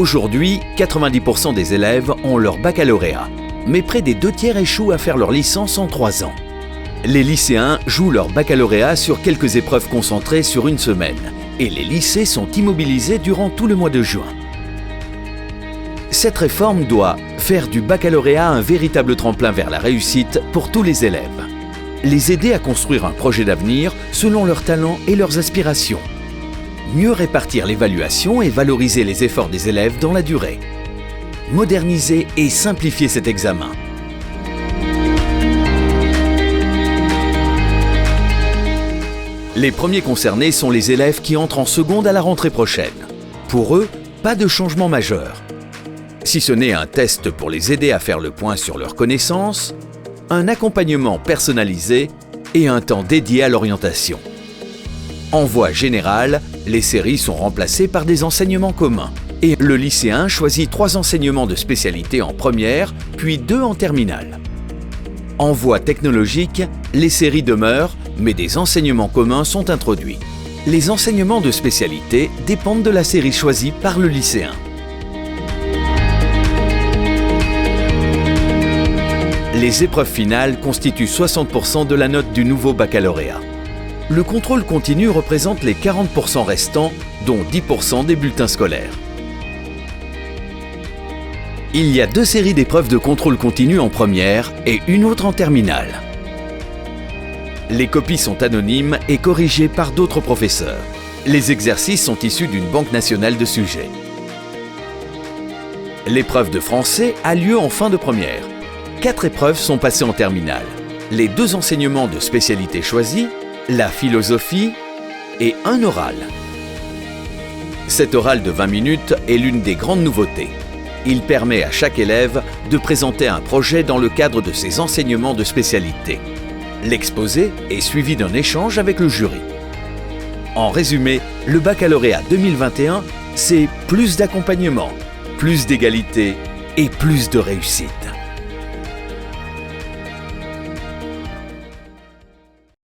Aujourd'hui, 90% des élèves ont leur baccalauréat, mais près des 2/3 échouent à faire leur licence en 3 ans. Les lycéens jouent leur baccalauréat sur quelques épreuves concentrées sur une semaine, et les lycées sont immobilisés durant tout le mois de juin. Cette réforme doit faire du baccalauréat un véritable tremplin vers la réussite pour tous les élèves. Les aider à construire un projet d'avenir selon leurs talents et leurs aspirations. Mieux répartir l'évaluation et valoriser les efforts des élèves dans la durée. Moderniser et simplifier cet examen. Les premiers concernés sont les élèves qui entrent en seconde à la rentrée prochaine. Pour eux, pas de changement majeur. Si ce n'est un test pour les aider à faire le point sur leurs connaissances, un accompagnement personnalisé et un temps dédié à l'orientation. En voie générale, les séries sont remplacées par des enseignements communs et le lycéen choisit 3 enseignements de spécialité en première, puis 2 en terminale. En voie technologique, les séries demeurent, mais des enseignements communs sont introduits. Les enseignements de spécialité dépendent de la série choisie par le lycéen. Les épreuves finales constituent 60% de la note du nouveau baccalauréat. Le contrôle continu représente les 40% restants, dont 10% des bulletins scolaires. Il y a 2 séries d'épreuves de contrôle continu en première et une autre en terminale. Les copies sont anonymes et corrigées par d'autres professeurs. Les exercices sont issus d'une banque nationale de sujets. L'épreuve de français a lieu en fin de première. 4 épreuves sont passées en terminale. Les 2 enseignements de spécialité choisis, la philosophie et un oral. Cet oral de 20 minutes est l'une des grandes nouveautés. Il permet à chaque élève de présenter un projet dans le cadre de ses enseignements de spécialité. L'exposé est suivi d'un échange avec le jury. En résumé, le baccalauréat 2021, c'est plus d'accompagnement, plus d'égalité et plus de réussite.